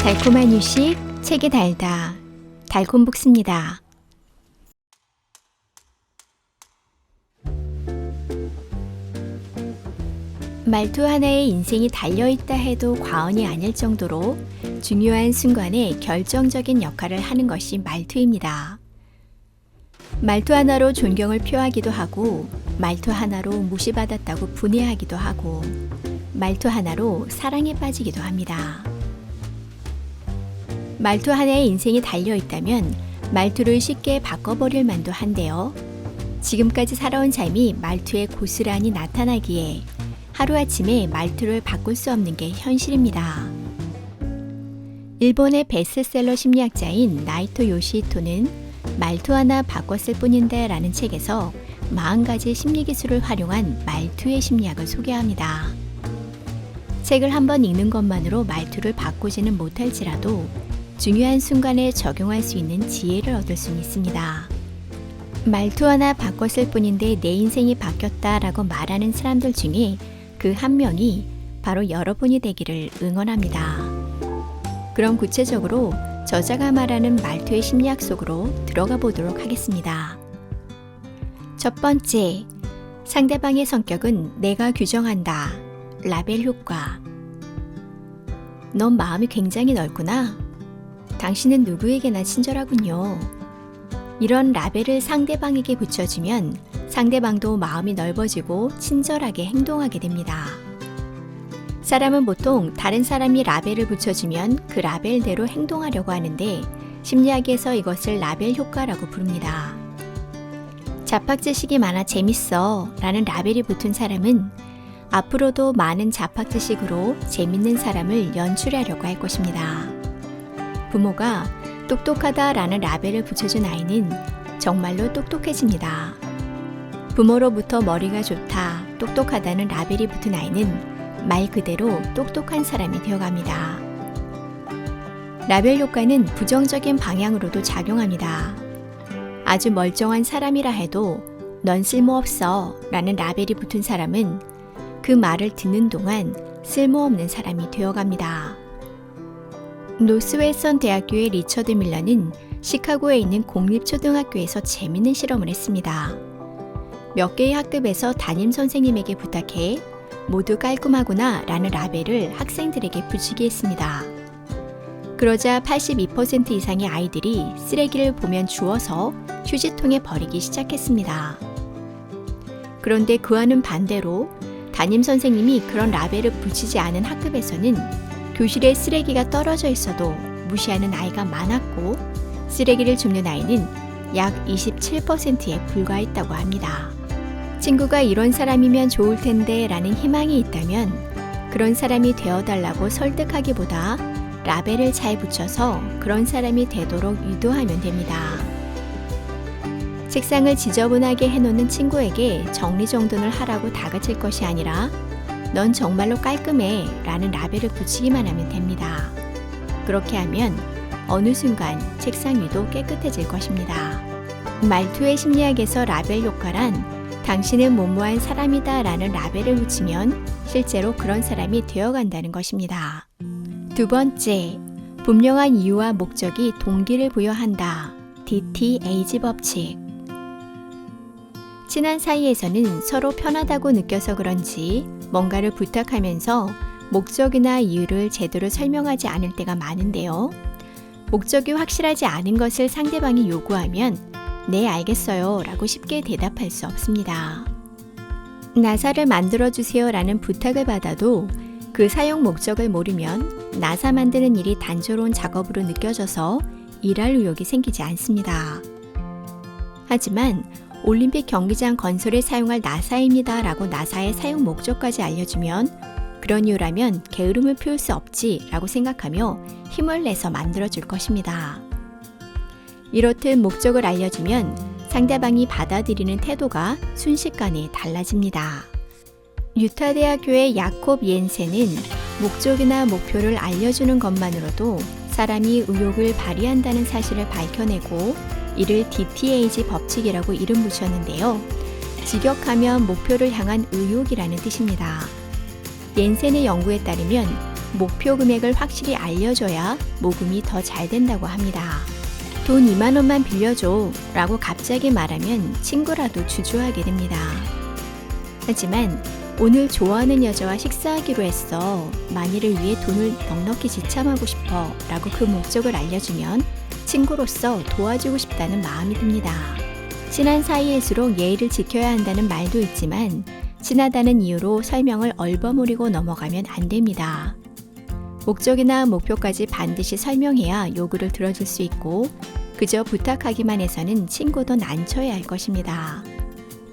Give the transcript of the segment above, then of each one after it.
달콤한 휴식, 책이 달다. 달콤북스입니다. 말투 하나에 인생이 달려있다 해도 과언이 아닐 정도로 중요한 순간에 결정적인 역할을 하는 것이 말투입니다. 말투 하나로 존경을 표하기도 하고, 말투 하나로 무시받았다고 분해하기도 하고, 말투 하나로 사랑에 빠지기도 합니다. 말투 하나에 인생이 달려있다면 말투를 쉽게 바꿔버릴 만도 한데요. 지금까지 살아온 삶이 말투에 고스란히 나타나기에 하루아침에 말투를 바꿀 수 없는 게 현실입니다. 일본의 베스트셀러 심리학자인 나이토 요시히토는 말투 하나 바꿨을 뿐인데 라는 책에서 40가지 심리기술을 활용한 말투의 심리학을 소개합니다. 책을 한번 읽는 것만으로 말투를 바꾸지는 못할지라도 중요한 순간에 적용할 수 있는 지혜를 얻을 수 있습니다. 말투 하나 바꿨을 뿐인데 내 인생이 바뀌었다라고 말하는 사람들 중에 그 한 명이 바로 여러분이 되기를 응원합니다. 그럼 구체적으로 저자가 말하는 말투의 심리학 속으로 들어가 보도록 하겠습니다. 첫 번째, 상대방의 성격은 내가 규정한다. 라벨 효과. 넌 마음이 굉장히 넓구나. 당신은 누구에게나 친절하군요. 이런 라벨을 상대방에게 붙여주면 상대방도 마음이 넓어지고 친절하게 행동하게 됩니다. 사람은 보통 다른 사람이 라벨을 붙여주면 그 라벨대로 행동하려고 하는데 심리학에서 이것을 라벨 효과라고 부릅니다. 잡학지식이 많아 재밌어 라는 라벨이 붙은 사람은 앞으로도 많은 잡학지식으로 재밌는 사람을 연출하려고 할 것입니다. 부모가 똑똑하다 라는 라벨을 붙여준 아이는 정말로 똑똑해집니다. 부모로부터 머리가 좋다, 똑똑하다는 라벨이 붙은 아이는 말 그대로 똑똑한 사람이 되어갑니다. 라벨 효과는 부정적인 방향으로도 작용합니다. 아주 멀쩡한 사람이라 해도 넌 쓸모없어 라는 라벨이 붙은 사람은 그 말을 듣는 동안 쓸모없는 사람이 되어갑니다. 노스웨스턴 대학교의 리처드 밀러는 시카고에 있는 공립초등학교에서 재밌는 실험을 했습니다. 몇 개의 학급에서 담임 선생님에게 부탁해 모두 깔끔하구나 라는 라벨을 학생들에게 붙이게 했습니다. 그러자 82% 이상의 아이들이 쓰레기를 보면 주워서 휴지통에 버리기 시작했습니다. 그런데 그와는 반대로 담임 선생님이 그런 라벨을 붙이지 않은 학급에서는 교실에 쓰레기가 떨어져 있어도 무시하는 아이가 많았고 쓰레기를 줍는 아이는 약 27%에 불과했다고 합니다. 친구가 이런 사람이면 좋을 텐데 라는 희망이 있다면 그런 사람이 되어달라고 설득하기보다 라벨을 잘 붙여서 그런 사람이 되도록 유도하면 됩니다. 책상을 지저분하게 해놓는 친구에게 정리정돈을 하라고 다그칠 것이 아니라 넌 정말로 깔끔해 라는 라벨을 붙이기만 하면 됩니다. 그렇게 하면 어느 순간 책상 위도 깨끗해질 것입니다. 말투의 심리학에서 라벨 효과란 당신은 무모한 사람이다 라는 라벨을 붙이면 실제로 그런 사람이 되어간다는 것입니다. 두 번째, 분명한 이유와 목적이 동기를 부여한다. DTAG 법칙. 친한 사이에서는 서로 편하다고 느껴서 그런지 뭔가를 부탁하면서 목적이나 이유를 제대로 설명하지 않을 때가 많은데요. 목적이 확실하지 않은 것을 상대방이 요구하면 네, 알겠어요 라고 쉽게 대답할 수 없습니다. 나사를 만들어주세요 라는 부탁을 받아도 그 사용 목적을 모르면 나사 만드는 일이 단조로운 작업으로 느껴져서 일할 의욕이 생기지 않습니다. 하지만 올림픽 경기장 건설에 사용할 나사입니다 라고 나사의 사용 목적까지 알려주면 그런 이유라면 게으름을 피울 수 없지 라고 생각하며 힘을 내서 만들어줄 것입니다. 이렇듯 목적을 알려주면 상대방이 받아들이는 태도가 순식간에 달라집니다. 유타대학교의 야콥 옌센은 목적이나 목표를 알려주는 것만으로도 사람이 의욕을 발휘한다는 사실을 밝혀내고 이를 DTAG 법칙이라고 이름 붙였는데요. 직역하면 목표를 향한 의욕이라는 뜻입니다. 옌센의 연구에 따르면 목표 금액을 확실히 알려줘야 모금이 더 잘 된다고 합니다. 돈 2만 원만 빌려줘 라고 갑자기 말하면 친구라도 주저하게 됩니다. 하지만 오늘 좋아하는 여자와 식사하기로 했어. 만일을 위해 돈을 넉넉히 지참하고 싶어 라고 그 목적을 알려주면 친구로서 도와주고 싶다는 마음이 듭니다. 친한 사이일수록 예의를 지켜야 한다는 말도 있지만 친하다는 이유로 설명을 얼버무리고 넘어가면 안 됩니다. 목적이나 목표까지 반드시 설명해야 요구를 들어줄 수 있고 그저 부탁하기만 해서는 친구도 난처해 할 것입니다.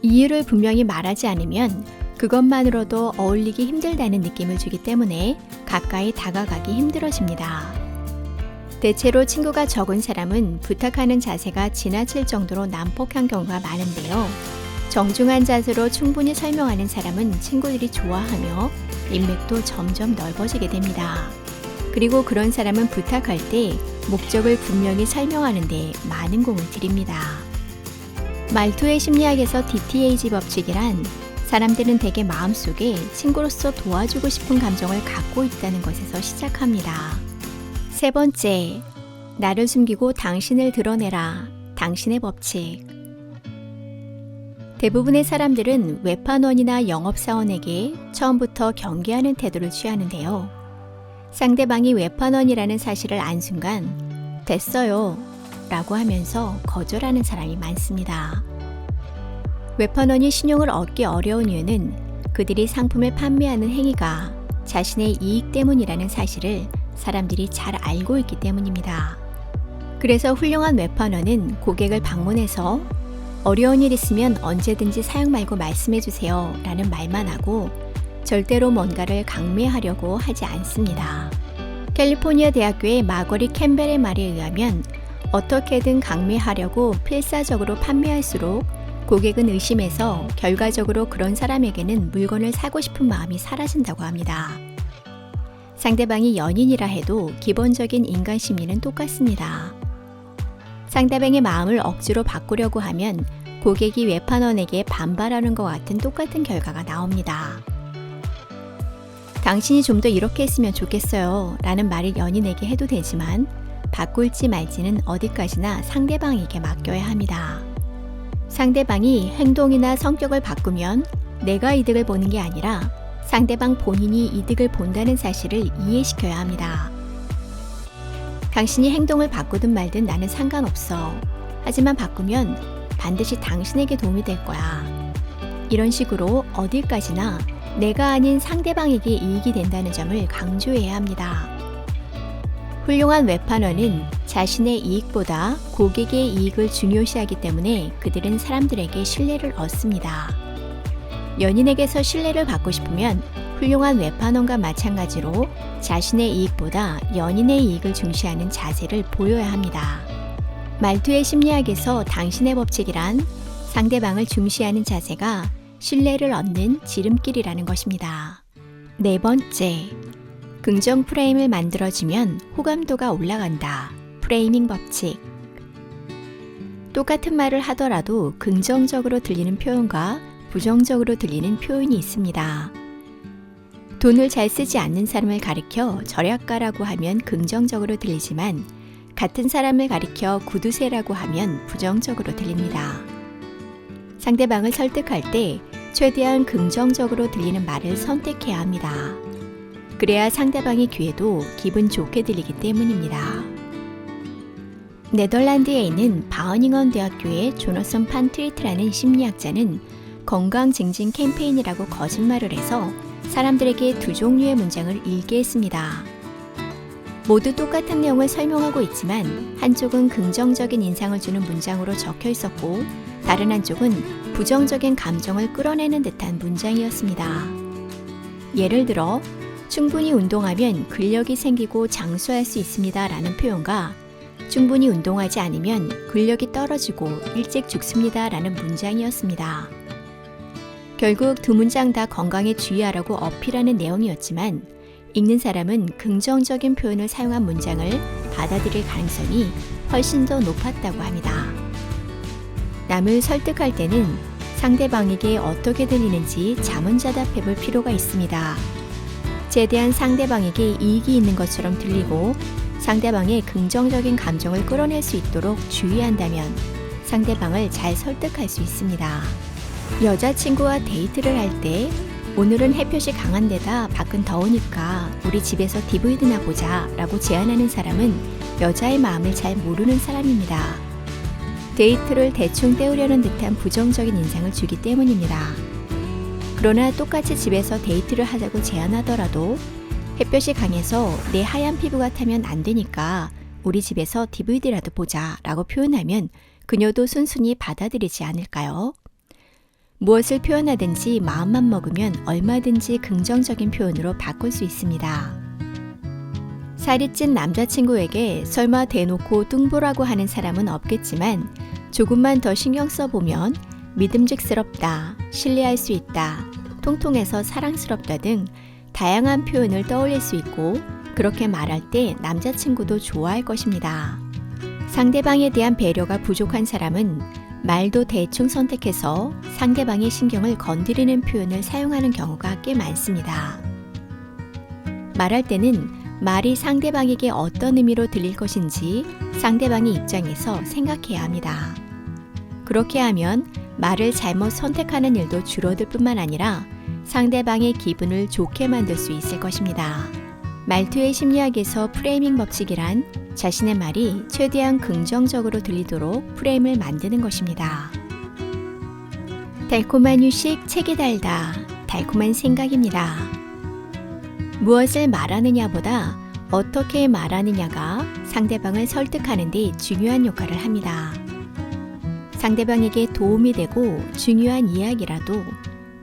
이유를 분명히 말하지 않으면 그것만으로도 어울리기 힘들다는 느낌을 주기 때문에 가까이 다가가기 힘들어집니다. 대체로 친구가 적은 사람은 부탁하는 자세가 지나칠 정도로 난폭한 경우가 많은데요. 정중한 자세로 충분히 설명하는 사람은 친구들이 좋아하며 인맥도 점점 넓어지게 됩니다. 그리고 그런 사람은 부탁할 때 목적을 분명히 설명하는데 많은 공을 들입니다. 말투의 심리학에서 DTAG 법칙이란 사람들은 대개 마음속에 친구로서 도와주고 싶은 감정을 갖고 있다는 것에서 시작합니다. 세 번째, 나를 숨기고 당신을 드러내라. 당신의 법칙. 대부분의 사람들은 외판원이나 영업사원에게 처음부터 경계하는 태도를 취하는데요. 상대방이 외판원이라는 사실을 안 순간 됐어요 라고 하면서 거절하는 사람이 많습니다. 외판원이 신용을 얻기 어려운 이유는 그들이 상품을 판매하는 행위가 자신의 이익 때문이라는 사실을 사람들이 잘 알고 있기 때문입니다. 그래서 훌륭한 외판원은 고객을 방문해서 어려운 일 있으면 언제든지 사양 말고 말씀해주세요 라는 말만 하고 절대로 뭔가를 강매하려고 하지 않습니다. 캘리포니아 대학교의 마거리 캠벨의 말에 의하면 어떻게든 강매하려고 필사적으로 판매할수록 고객은 의심해서 결과적으로 그런 사람에게는 물건을 사고 싶은 마음이 사라진다고 합니다. 상대방이 연인이라 해도 기본적인 인간 심리는 똑같습니다. 상대방의 마음을 억지로 바꾸려고 하면 고객이 외판원에게 반발하는 것 같은 똑같은 결과가 나옵니다. 당신이 좀 더 이렇게 했으면 좋겠어요 라는 말을 연인에게 해도 되지만 바꿀지 말지는 어디까지나 상대방에게 맡겨야 합니다. 상대방이 행동이나 성격을 바꾸면 내가 이득을 보는 게 아니라 상대방 본인이 이득을 본다는 사실을 이해시켜야 합니다. 당신이 행동을 바꾸든 말든 나는 상관없어. 하지만 바꾸면 반드시 당신에게 도움이 될 거야. 이런 식으로 어딜까지나 내가 아닌 상대방에게 이익이 된다는 점을 강조해야 합니다. 훌륭한 외판원은 자신의 이익보다 고객의 이익을 중요시하기 때문에 그들은 사람들에게 신뢰를 얻습니다. 연인에게서 신뢰를 받고 싶으면 훌륭한 외판원과 마찬가지로 자신의 이익보다 연인의 이익을 중시하는 자세를 보여야 합니다. 말투의 심리학에서 당신의 법칙이란 상대방을 중시하는 자세가 신뢰를 얻는 지름길이라는 것입니다. 네 번째, 긍정 프레임을 만들어주면 호감도가 올라간다. 프레이밍 법칙. 똑같은 말을 하더라도 긍정적으로 들리는 표현과 부정적으로 들리는 표현이 있습니다. 돈을 잘 쓰지 않는 사람을 가리켜 절약가라고 하면 긍정적으로 들리지만 같은 사람을 가리켜 구두쇠라고 하면 부정적으로 들립니다. 상대방을 설득할 때 최대한 긍정적으로 들리는 말을 선택해야 합니다. 그래야 상대방의 귀에도 기분 좋게 들리기 때문입니다. 네덜란드에 있는 바흐닝엄 대학교의 조너선 판 트리트라는 심리학자는 건강 증진 캠페인이라고 거짓말을 해서 사람들에게 두 종류의 문장을 읽게 했습니다. 모두 똑같은 내용을 설명하고 있지만 한쪽은 긍정적인 인상을 주는 문장으로 적혀 있었고 다른 한쪽은 부정적인 감정을 끌어내는 듯한 문장이었습니다. 예를 들어 충분히 운동하면 근력이 생기고 장수할 수 있습니다 라는 표현과 충분히 운동하지 않으면 근력이 떨어지고 일찍 죽습니다 라는 문장이었습니다. 결국 두 문장 다 건강에 주의하라고 어필하는 내용이었지만 읽는 사람은 긍정적인 표현을 사용한 문장을 받아들일 가능성이 훨씬 더 높았다고 합니다. 남을 설득할 때는 상대방에게 어떻게 들리는지 자문자답해 볼 필요가 있습니다. 최대한 상대방에게 이익이 있는 것처럼 들리고 상대방의 긍정적인 감정을 끌어낼 수 있도록 주의한다면 상대방을 잘 설득할 수 있습니다. 여자친구와 데이트를 할 때 오늘은 햇볕이 강한 데다 밖은 더우니까 우리 집에서 DVD나 보자 라고 제안하는 사람은 여자의 마음을 잘 모르는 사람입니다. 데이트를 대충 때우려는 듯한 부정적인 인상을 주기 때문입니다. 그러나 똑같이 집에서 데이트를 하자고 제안하더라도 햇볕이 강해서 내 하얀 피부가 타면 안 되니까 우리 집에서 DVD라도 보자 라고 표현하면 그녀도 순순히 받아들이지 않을까요? 무엇을 표현하든지 마음만 먹으면 얼마든지 긍정적인 표현으로 바꿀 수 있습니다. 살이 찐 남자친구에게 설마 대놓고 뚱보라고 하는 사람은 없겠지만 조금만 더 신경 써보면 믿음직스럽다, 신뢰할 수 있다, 통통해서 사랑스럽다 등 다양한 표현을 떠올릴 수 있고 그렇게 말할 때 남자친구도 좋아할 것입니다. 상대방에 대한 배려가 부족한 사람은 말도 대충 선택해서 상대방의 신경을 건드리는 표현을 사용하는 경우가 꽤 많습니다. 말할 때는 말이 상대방에게 어떤 의미로 들릴 것인지 상대방의 입장에서 생각해야 합니다. 그렇게 하면 말을 잘못 선택하는 일도 줄어들 뿐만 아니라 상대방의 기분을 좋게 만들 수 있을 것입니다. 말투의 심리학에서 프레이밍 법칙이란 자신의 말이 최대한 긍정적으로 들리도록 프레임을 만드는 것입니다. 달콤한 휴식, 책이 달다. 달콤한 생각입니다. 무엇을 말하느냐보다 어떻게 말하느냐가 상대방을 설득하는 데 중요한 역할을 합니다. 상대방에게 도움이 되고 중요한 이야기라도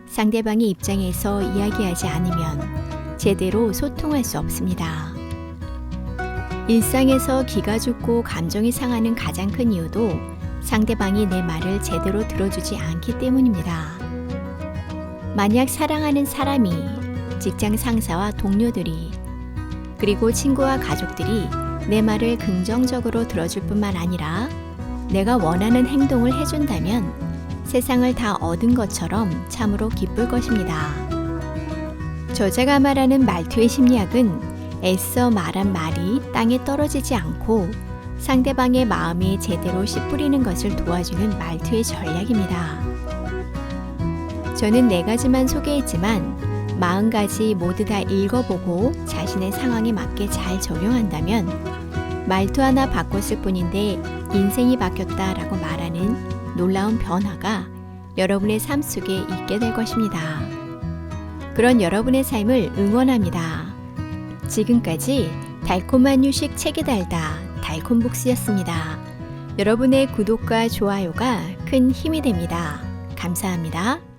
상대방의 입장에서 이야기하지 않으면 제대로 소통할 수 없습니다. 일상에서 기가 죽고 감정이 상하는 가장 큰 이유도 상대방이 내 말을 제대로 들어주지 않기 때문입니다. 만약 사랑하는 사람이, 직장 상사와 동료들이, 그리고 친구와 가족들이 내 말을 긍정적으로 들어줄 뿐만 아니라 내가 원하는 행동을 해준다면 세상을 다 얻은 것처럼 참으로 기쁠 것입니다. 저자가 말하는 말투의 심리학은 애써 말한 말이 땅에 떨어지지 않고 상대방의 마음에 제대로 씨 뿌리는 것을 도와주는 말투의 전략입니다. 저는 4가지만 소개했지만 40가지 모두 다 읽어보고 자신의 상황에 맞게 잘 적용한다면 말투 하나 바꿨을 뿐인데 인생이 바뀌었다라고 말하는 놀라운 변화가 여러분의 삶 속에 있게 될 것입니다. 그런 여러분의 삶을 응원합니다. 지금까지 달콤한 휴식 책이 달다 달콤북스였습니다. 여러분의 구독과 좋아요가 큰 힘이 됩니다. 감사합니다.